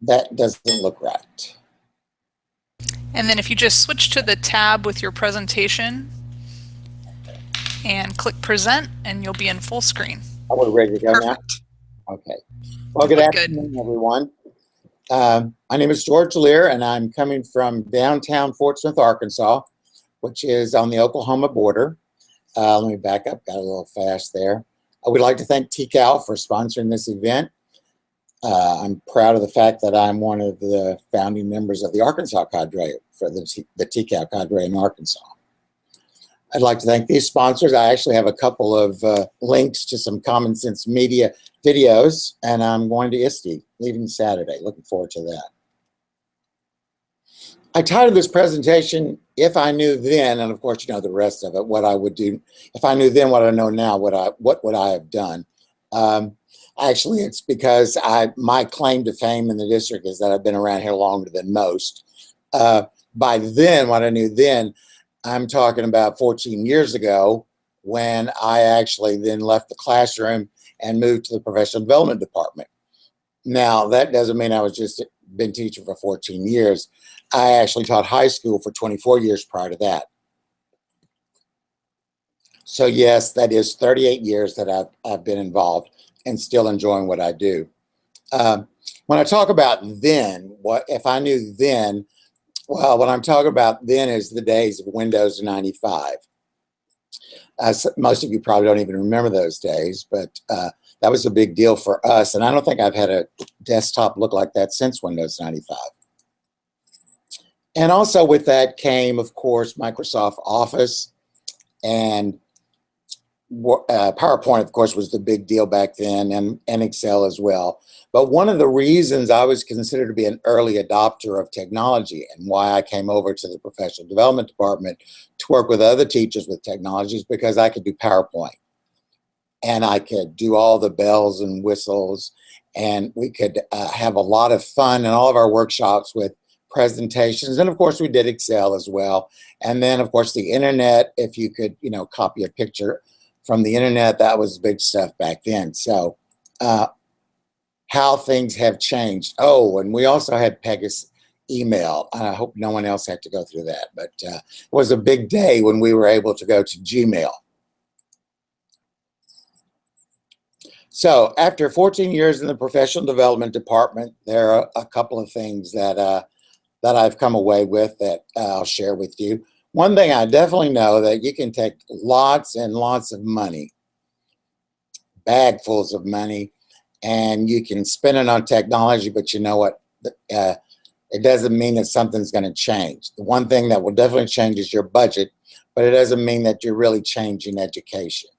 that doesn't look right. And then if you just switch to the tab with your presentation and click present, and you'll be in full screen. Are we ready to go now? Perfect. Okay. Well, You good look good. afternoon, everyone. My name is George Lieux, and I'm coming from downtown Fort Smith, Arkansas, which is on the Oklahoma border. Let me back up, got a little fast there. I would like to thank TCAL for sponsoring this event. I'm proud of the fact that I'm one of the founding members of the Arkansas cadre for the TCAL cadre in Arkansas. I'd like to thank these sponsors. I actually have a couple of links to some Common Sense Media videos, and I'm going to ISTE leaving Saturday. Looking forward to that. I titled this presentation, If I Knew Then, and of course you know the rest of it, what I would do. If I knew then what I know now, what would I have done? Actually, it's because my claim to fame in the district is that I've been around here longer than most. By then, what I knew then, I'm talking about 14 years ago, when I actually then left the classroom and moved to the professional development department. Now, that doesn't mean I was just been teaching for 14 years. I actually taught high school for 24 years prior to that. So yes, that is 38 years that I've been involved and still enjoying what I do. When I talk about then, what if I knew then, well, what I'm talking about then is the days of Windows 95. Most of you probably don't even remember those days, but that was a big deal for us. And I don't think I've had a desktop look like that since Windows 95. And also with that came, of course, Microsoft Office, and PowerPoint, of course, was the big deal back then, and Excel as well. But one of the reasons I was considered to be an early adopter of technology, and why I came over to the professional development department to work with other teachers with technology, is because I could do PowerPoint. And I could do all the bells and whistles, and we could have a lot of fun in all of our workshops with presentations. And of course, we did Excel as well. And then, of course, the internet, if you could, copy a picture from the internet, that was big stuff back then. So how things have changed. Oh, and we also had Pegasus email. I hope no one else had to go through that, but it was a big day when we were able to go to Gmail. So after 14 years in the professional development department, there are a couple of things that I've come away with that I'll share with you. One thing I definitely know, that you can take lots and lots of money, bagfuls of money, and you can spend it on technology, but you know what? It doesn't mean that something's going to change. The one thing that will definitely change is your budget, but it doesn't mean that you're really changing education.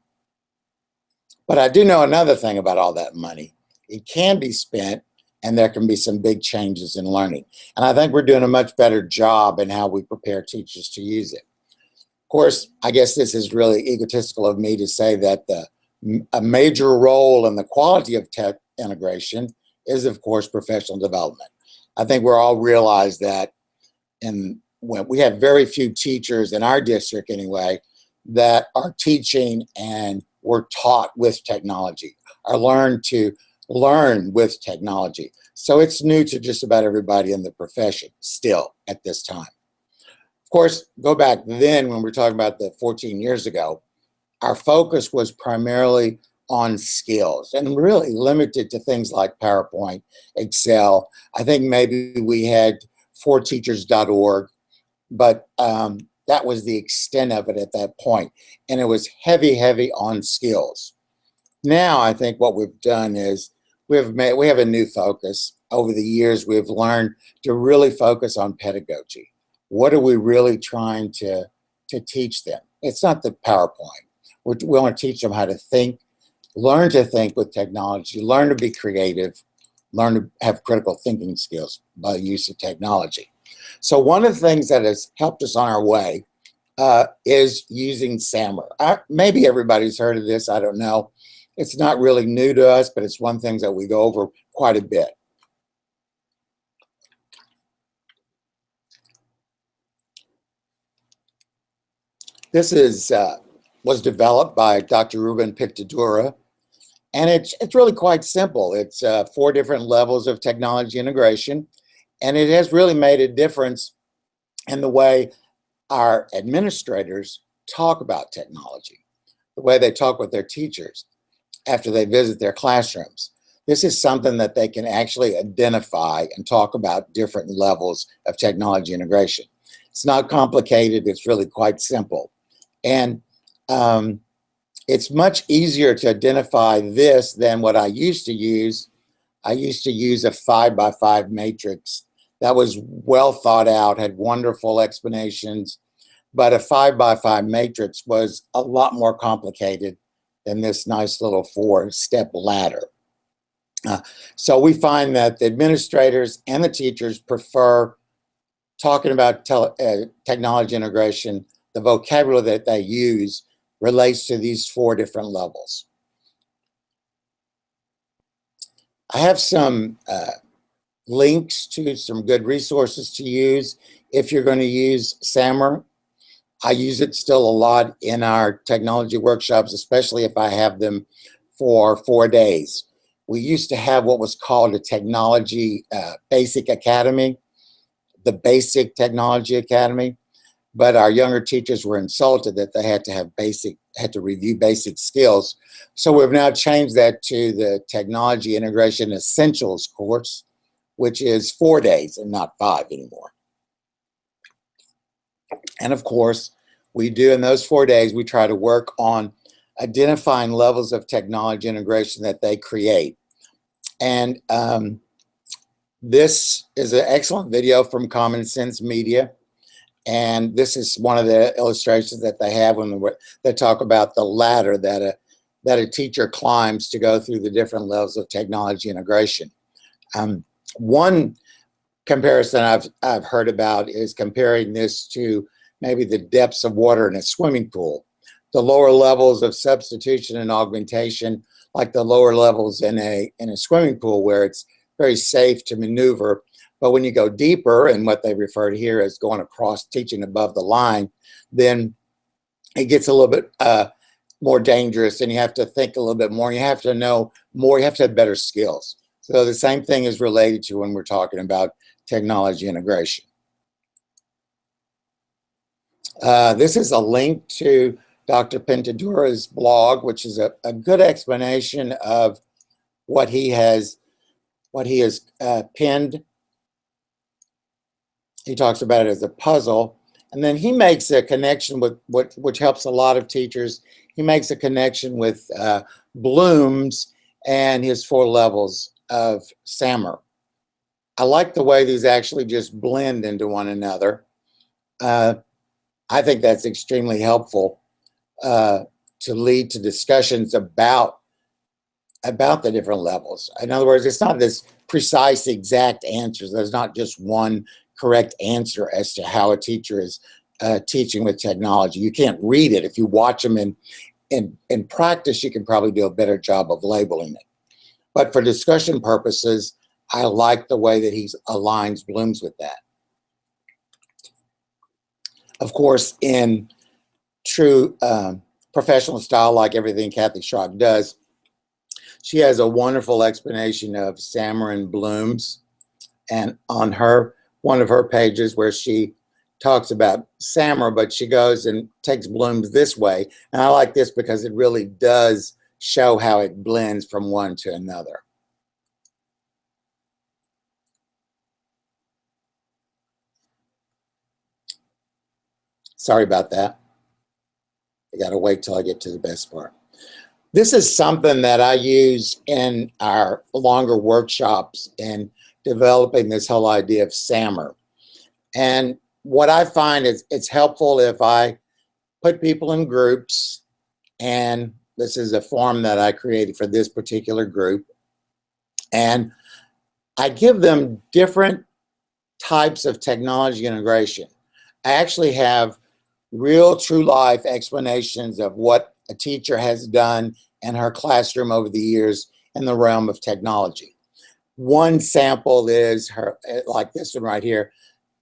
But I do know another thing about all that money. It can be spent, and there can be some big changes in learning. And I think we're doing a much better job in how we prepare teachers to use it. Of course, I guess this is really egotistical of me to say that a major role in the quality of tech integration is, of course, professional development. I think we're all realize that, and when we have very few teachers in our district anyway that are teaching and were taught with technology, or learn to learn with technology. So it's new to just about everybody in the profession still at this time. Of course, go back then when we're talking about the 14 years ago, our focus was primarily on skills and really limited to things like PowerPoint, Excel. I think maybe we had forteachers.org, but that was the extent of it at that point. And it was heavy, heavy on skills. Now, I think what we've done is we have a new focus. Over the years, we've learned to really focus on pedagogy. What are we really trying to teach them? It's not the PowerPoint. We want to teach them how to think, learn to think with technology, learn to be creative, learn to have critical thinking skills by the use of technology. So one of the things that has helped us on our way is using SAMR. Maybe everybody's heard of this, I don't know. It's not really new to us, but it's one thing that we go over quite a bit. This was developed by Dr. Penta Dora, And it's really quite simple. It's 4 different levels of technology integration, and it has really made a difference in the way our administrators talk about technology, the way they talk with their teachers after they visit their classrooms. This is something that they can actually identify and talk about different levels of technology integration. It's not complicated, it's really quite simple. And it's much easier to identify this than what I used to use. I used to use a 5x5 matrix that was well thought out, had wonderful explanations, but a 5x5 matrix was a lot more complicated than this nice little 4-step ladder. So we find that the administrators and the teachers prefer talking about technology integration. The vocabulary that they use relates to these 4 different levels. I have some links to some good resources to use if you're going to use SAMR. I use it still a lot in our technology workshops, especially if I have them for 4 days. We used to have what was called a technology basic academy, the basic technology academy, but our younger teachers were insulted that they had to review basic skills. So we've now changed that to the technology integration essentials course, which is 4 days and not 5 anymore. And of course, we do in those 4 days, we try to work on identifying levels of technology integration that they create. And this is an excellent video from Common Sense Media. And this is one of the illustrations that they have when they talk about the ladder that a teacher climbs to go through the different levels of technology integration. One comparison I've heard about is comparing this to maybe the depths of water in a swimming pool. The lower levels of substitution and augmentation, like the lower levels in a swimming pool where it's very safe to maneuver. But when you go deeper, and what they refer to here as going across, teaching above the line, then it gets a little bit more dangerous, and you have to think a little bit more. You have to know more. You have to have better skills. So the same thing is related to when we're talking about technology integration. This is a link to Dr. Penta Dora's blog, which is a good explanation of what he has pinned. He talks about it as a puzzle, and then he makes a connection with which helps a lot of teachers. He makes a connection with Bloom's and his 4 levels of SAMR. I like the way these actually just blend into one another. I think that's extremely helpful to lead to discussions about the different levels. In other words, it's not this precise, exact answers. There's not just one correct answer as to how a teacher is teaching with technology. You can't read it. If you watch them in practice, you can probably do a better job of labeling it. But for discussion purposes, I like the way that he aligns Bloom's with that. Of course, in true professional style, like everything Kathy Schrock does, she has a wonderful explanation of SAMR and Bloom's, and on one of her pages where she talks about SAMR, but she goes and takes Bloom's this way. And I like this because it really does show how it blends from one to another. Sorry about that. I got to wait till I get to the best part. This is something that I use in our longer workshops in developing this whole idea of SAMR. And what I find is it's helpful if I put people in groups, and this is a form that I created for this particular group, and I give them different types of technology integration. I actually have real true life explanations of what a teacher has done in her classroom over the years in the realm of technology. One sample is her, like this one right here,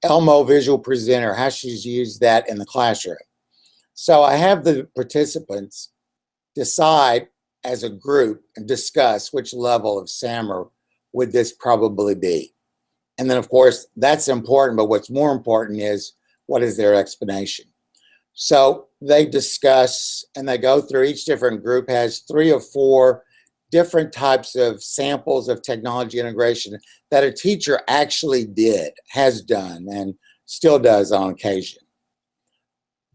Elmo Visual Presenter, how she's used that in the classroom. So I have the participants decide as a group and discuss which level of SAMR would this probably be. And then, of course, that's important, but what's more important is what is their explanation. So they discuss and they go through, each different group has 3 or 4 different types of samples of technology integration that a teacher actually has done, and still does on occasion.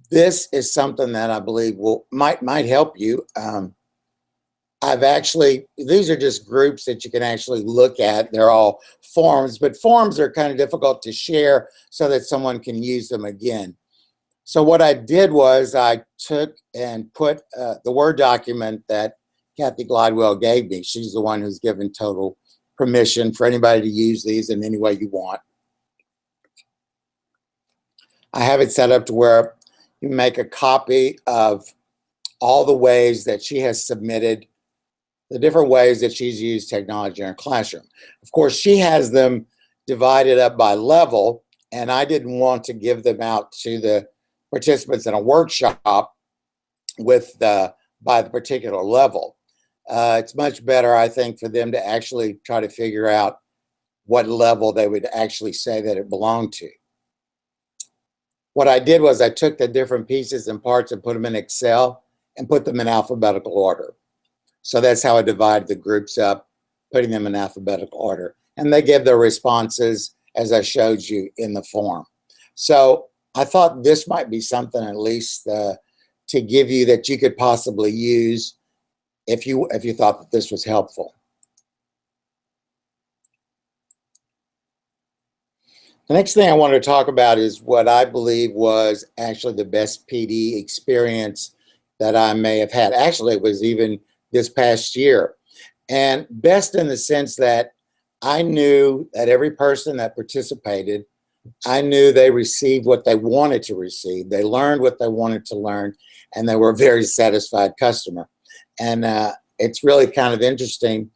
This is something that I believe might help you. These are just groups that you can actually look at. They're all forms, but forms are kind of difficult to share so that someone can use them again. So what I did was I took and put the Word document that Kathy Glidewell gave me. She's the one who's given total permission for anybody to use these in any way you want. I have it set up to where you make a copy of all the ways that she has submitted, the different ways that she's used technology in her classroom. Of course, she has them divided up by level, and I didn't want to give them out to the participants in a workshop by the particular level. It's much better, I think, for them to actually try to figure out what level they would actually say that it belonged to. What I did was I took the different pieces and parts and put them in Excel and put them in alphabetical order. So that's how I divided the groups up, putting them in alphabetical order. And they give their responses as I showed you in the form. So I thought this might be something at least to give you that you could possibly use if you thought that this was helpful. The next thing I want to talk about is what I believe was actually the best PD experience that I may have had. Actually, it was even this past year. And best in the sense that I knew that every person that participated, I knew they received what they wanted to receive. They learned what they wanted to learn, and they were a very satisfied customer. And it's really kind of interesting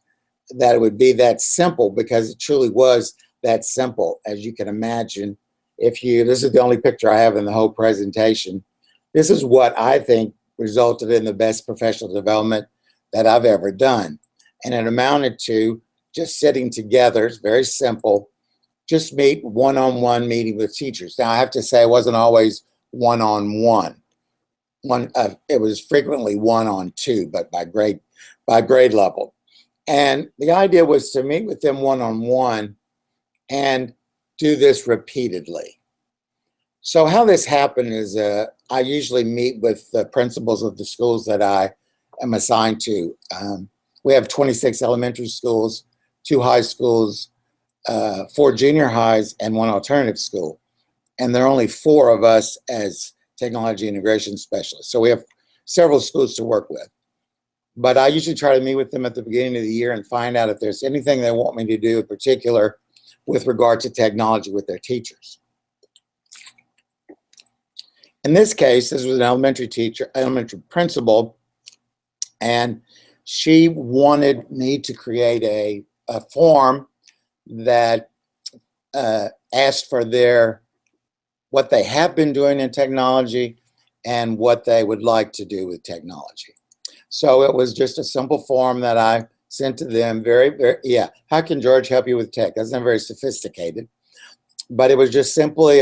that it would be that simple, because it truly was that simple, as you can imagine. This is the only picture I have in the whole presentation. This is what I think resulted in the best professional development that I've ever done. And it amounted to just sitting together. It's very simple. Just meet one-on-one meeting with teachers. Now, I have to say it wasn't always one-on-one. It was frequently one-on-two, but by grade level. And the idea was to meet with them one-on-one and do this repeatedly. So how this happened is I usually meet with the principals of the schools that I am assigned to. We have 26 elementary schools, 2 high schools, 4 junior highs, and 1 alternative school. And there are only 4 of us as technology integration specialists. So we have several schools to work with. But I usually try to meet with them at the beginning of the year and find out if there's anything they want me to do in particular with regard to technology with their teachers. In this case, this was an elementary principal, and she wanted me to create a form that asked for what they have been doing in technology and what they would like to do with technology. So it was just a simple form that I sent to them. How can George help you with tech? That's not very sophisticated, but it was just simply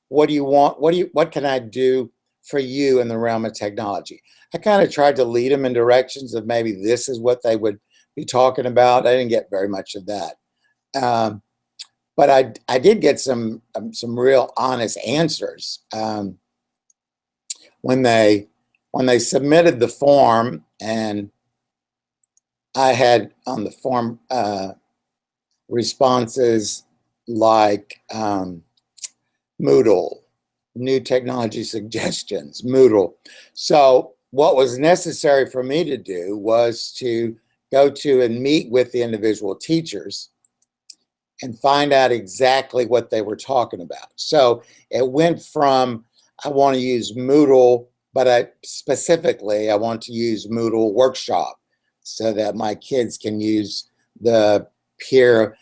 what do you want? What can I do for you in the realm of technology? I kind of tried to lead them in directions of maybe this is what they would be talking about. I didn't get very much of that. But I did get some real honest answers. When they submitted the form, and I had on the form responses like Moodle, new technology suggestions, Moodle. So what was necessary for me to do was to go to and meet with the individual teachers and find out exactly what they were talking about. So it went from, I want to use Moodle, but I want to use Moodle Workshop so that my kids can use the peer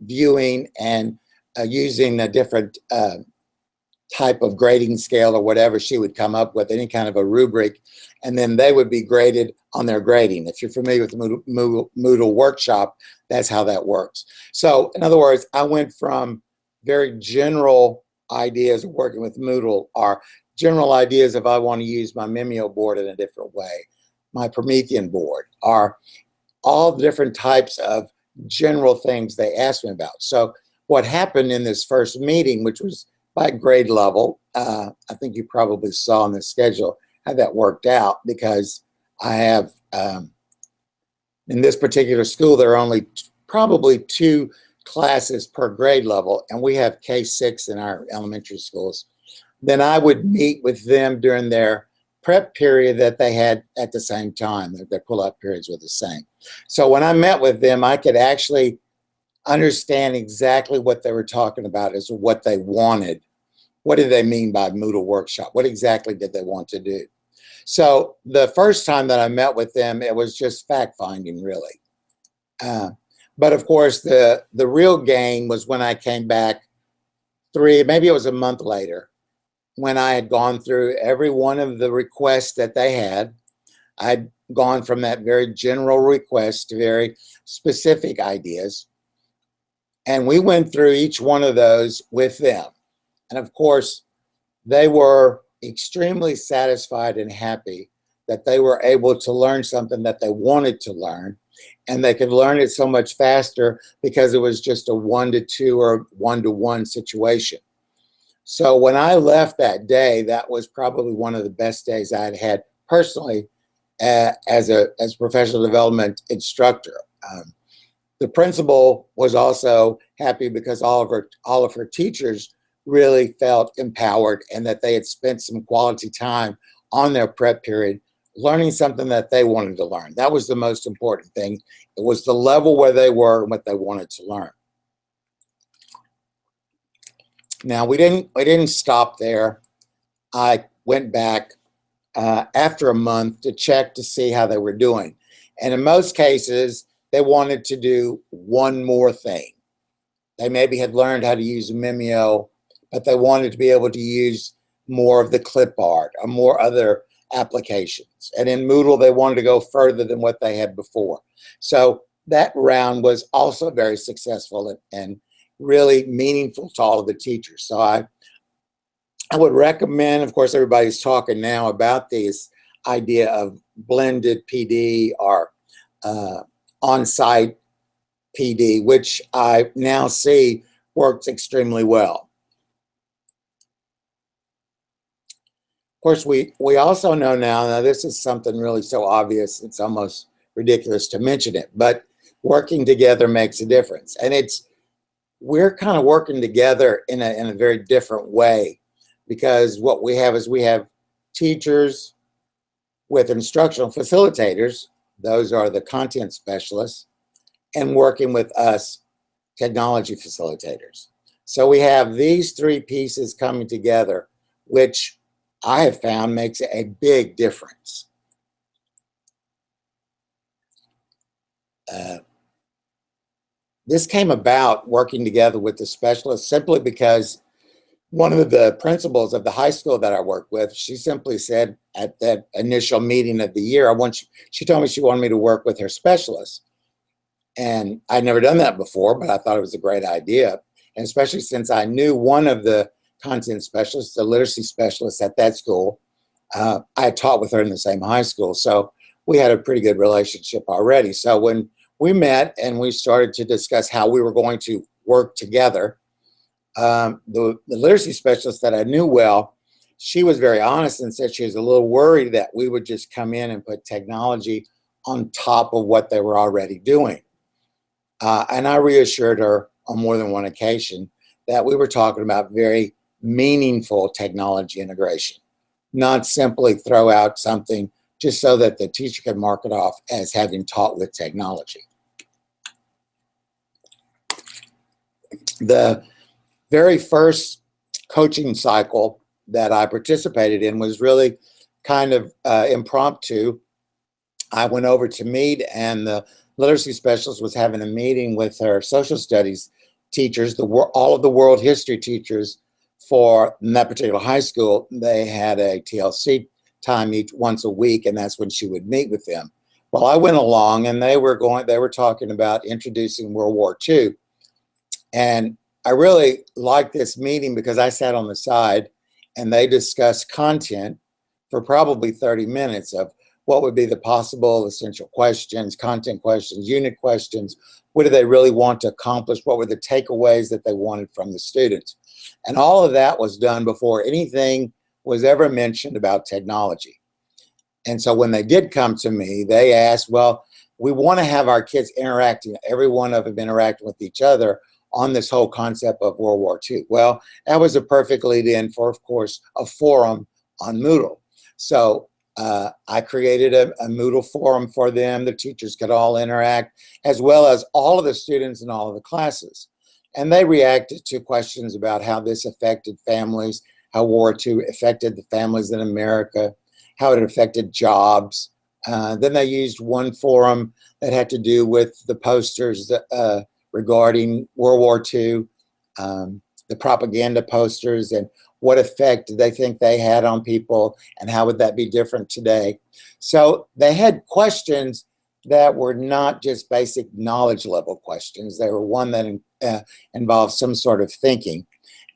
viewing and using the different type of grading scale or whatever she would come up with, any kind of a rubric, and then they would be graded on their grading. If you're familiar with the Moodle workshop, that's how that works. So in other words, I went from very general ideas of working with Moodle, or general ideas if I want to use my Mimeo board in a different way, my Promethean board, or all the different types of general things they asked me about. So what happened in this first meeting, which was by grade level, I think you probably saw on the schedule how that worked out, because I have, in this particular school, there are only probably 2 classes per grade level, and we have K-6 in our elementary schools. Then I would meet with them during their prep period that they had at the same time. Their pull-out periods were the same. So when I met with them, I could actually understand exactly what they were talking about as what they wanted. What did they mean by Moodle workshop? What exactly did they want to do? So the first time that I met with them, it was just fact-finding, really. But of course, the real gain was when I came back maybe it was a month later, when I had gone through every one of the requests that they had. I'd gone from that very general request to very specific ideas. And we went through each one of those with them. And of course, they were extremely satisfied and happy that they were able to learn something that they wanted to learn. And they could learn it so much faster because it was just a 1-to-2 or 1-to-1 situation. So when I left that day, that was probably one of the best days I had had personally as a professional development instructor. The principal was also happy because all of her teachers really felt empowered, and that they had spent some quality time on their prep period learning something that they wanted to learn. That was the most important thing. It was the level where they were and what they wanted to learn. Now, we didn't stop there. I went back after a month to check to see how they were doing. And in most cases, they wanted to do one more thing. They maybe had learned how to use Mimeo, but they wanted to be able to use more of the clip art or more other applications. And in Moodle, they wanted to go further than what they had before. So that round was also very successful and really meaningful to all of the teachers. So I would recommend, of course, everybody's talking now about this idea of blended PD or on-site PD, which I now see works extremely well. Of course, we also know now this is something really so obvious, it's almost ridiculous to mention it, but working together makes a difference. And we're kind of working together in a very different way, because what we have is we have teachers with instructional facilitators, those are the content specialists, and working with us, technology facilitators. So we have these 3 pieces coming together, which I have found makes a big difference. This came about working together with the specialists simply because one of the principals of the high school that I work with, she simply said at that initial meeting of the year, she told me she wanted me to work with her specialists. And I'd never done that before, but I thought it was a great idea. And especially since I knew one of the content specialists, the literacy specialist at that school, I had taught with her in the same high school. So we had a pretty good relationship already. So when we met and we started to discuss how we were going to work together, the literacy specialist that I knew well, she was very honest and said she was a little worried that we would just come in and put technology on top of what they were already doing. And I reassured her on more than one occasion that we were talking about very meaningful technology integration, not simply throw out something just so that the teacher can mark it off as having taught with technology. The very first coaching cycle that I participated in was really kind of impromptu. I went over to meet, and the literacy specialist was having a meeting with her social studies teachers, all of the world history teachers for that particular high school, they had a TLC time once a week, and that's when she would meet with them. Well, I went along, and they were talking about introducing World War II. And I really liked this meeting because I sat on the side and they discussed content for probably 30 minutes of what would be the possible essential questions, content questions, unit questions. What do they really want to accomplish? What were the takeaways that they wanted from the students? And all of that was done before anything was ever mentioned about technology. And so when they did come to me, they asked, well, we want to have our kids interacting, every one of them interacting with each other on this whole concept of World War II. Well, that was a perfect lead in for, of course, a forum on Moodle. So I created a Moodle forum for them. The teachers could all interact, as well as all of the students in all of the classes. And they reacted to questions about how this affected families, how World War II affected the families in America, how it affected jobs. Then they used one forum that had to do with the posters regarding World War II, the propaganda posters, and what effect did they think they had on people, and how would that be different today? So they had questions that were not just basic knowledge level questions. They were one that involved some sort of thinking.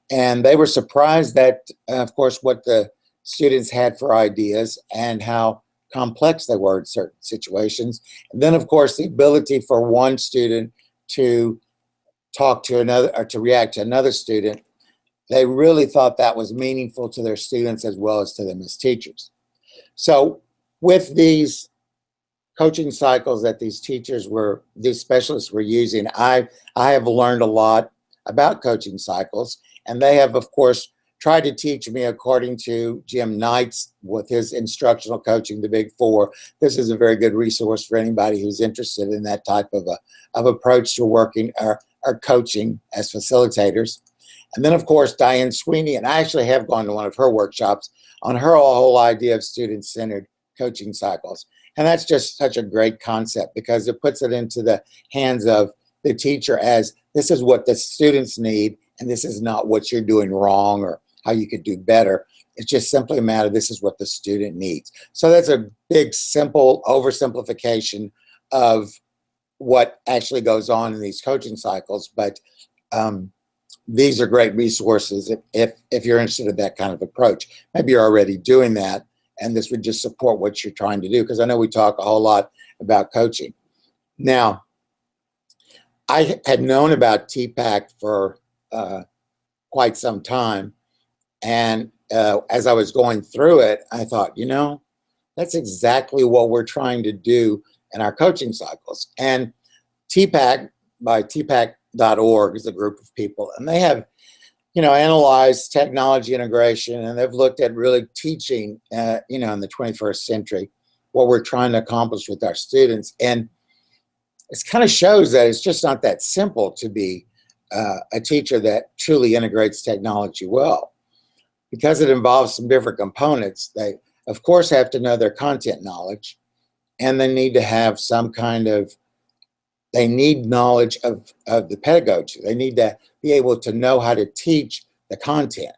And they were surprised that, of course, what the students had for ideas and how complex they were in certain situations. And then, of course, the ability for one student to talk to another or to react to another student. They really thought that was meaningful to their students as well as to them as teachers. So with these coaching cycles that these specialists were using, I have learned a lot about coaching cycles, and they have, of course, tried to teach me according to Jim Knight's with his instructional coaching, the Big Four. This is a very good resource for anybody who's interested in that type of approach to working or coaching as facilitators. And then, of course, Diane Sweeney, and I actually have gone to one of her workshops on her whole idea of student-centered coaching cycles. And that's just such a great concept because it puts it into the hands of the teacher as this is what the students need, and this is not what you're doing wrong or how you could do better. It's just simply a matter of this is what the student needs. So that's a big, simple oversimplification of what actually goes on in these coaching cycles. But these are great resources if you're interested in that kind of approach. Maybe you're already doing that, and this would just support what you're trying to do, because I know we talk a whole lot about coaching. Now, I had known about TPAC for quite some time, and as I was going through it, I thought, that's exactly what we're trying to do in our coaching cycles. And TPAC, by tpac.org, is a group of people, and they have analyzed technology integration, and they've looked at really teaching in the 21st century what we're trying to accomplish with our students. And it kind of shows that it's just not that simple to be a teacher that truly integrates technology well, because it involves some different components. They, of course, have to know their content knowledge, and they need to have they need knowledge of the pedagogy. They need to be able to know how to teach the content.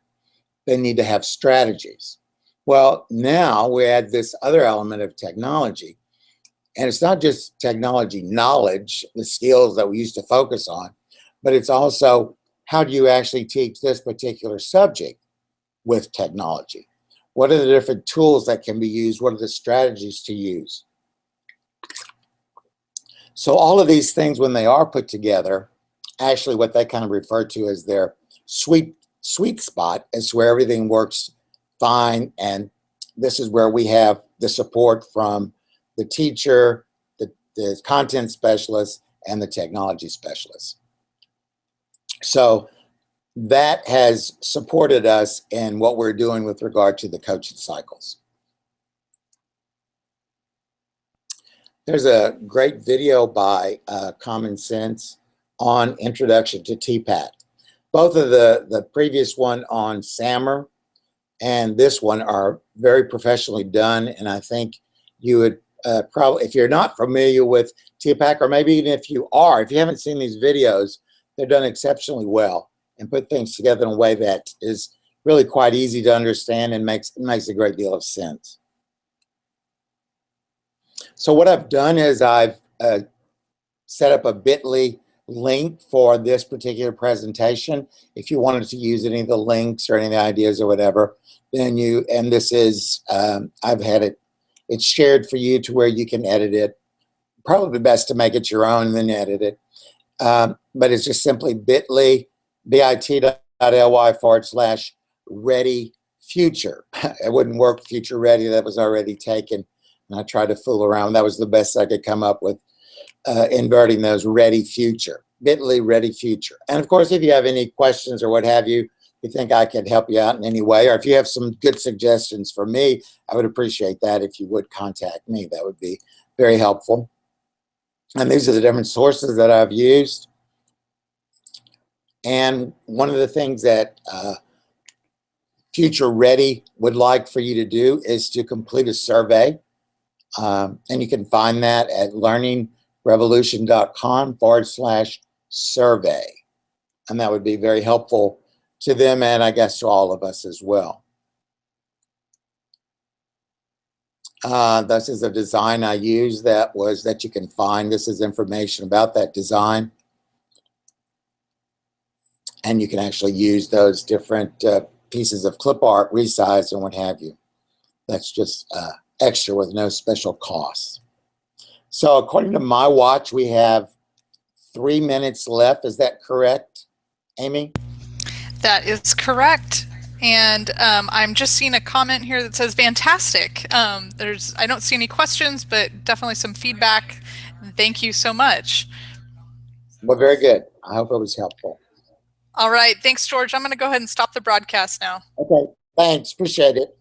They need to have strategies. Well, now we add this other element of technology, and it's not just technology knowledge, the skills that we used to focus on, but it's also how do you actually teach this particular subject with technology? What are the different tools that can be used? What are the strategies to use? So all of these things, when they are put together, actually what they kind of refer to as their sweet spot is where everything works fine. And this is where we have the support from the teacher, the content specialist, and the technology specialist. So that has supported us in what we're doing with regard to the coaching cycles. There's a great video by Common Sense on Introduction to TPAC. Both of the previous one on SAMR and this one are very professionally done, and I think you would probably, if you're not familiar with TPAC, or maybe even if you haven't seen these videos, they're done exceptionally well and put things together in a way that is really quite easy to understand and makes a great deal of sense. So what I've done is I've set up a bit.ly link for this particular presentation. If you wanted to use any of the links or any of the ideas or whatever, then and this is, I've had it's shared for you to where you can edit it. Probably best to make it your own and then edit it. But it's just simply bit.ly, bit.ly/ready future. It wouldn't work future ready, that was already taken. And I tried to fool around. That was the best I could come up with, inverting those ready future, bit.ly ready future. And of course, if you have any questions or what have you, you think I could help you out in any way, or if you have some good suggestions for me, I would appreciate that if you would contact me. That would be very helpful. And these are the different sources that I've used. And one of the things that Future Ready would like for you to do is to complete a survey. And you can find that at learningrevolution.com/survey. And that would be very helpful to them and I guess to all of us as well. This is a design I used that you can find. This is information about that design. And you can actually use those different pieces of clip art, resize, and what have you. That's just extra with no special costs. So according to my watch, we have 3 minutes left. Is that correct, Amy? That is correct. And I'm just seeing a comment here that says fantastic. I don't see any questions, but definitely some feedback. Thank you so much. Well, very good. I hope it was helpful. All right. Thanks, George. I'm going to go ahead and stop the broadcast now. Okay. Thanks. Appreciate it.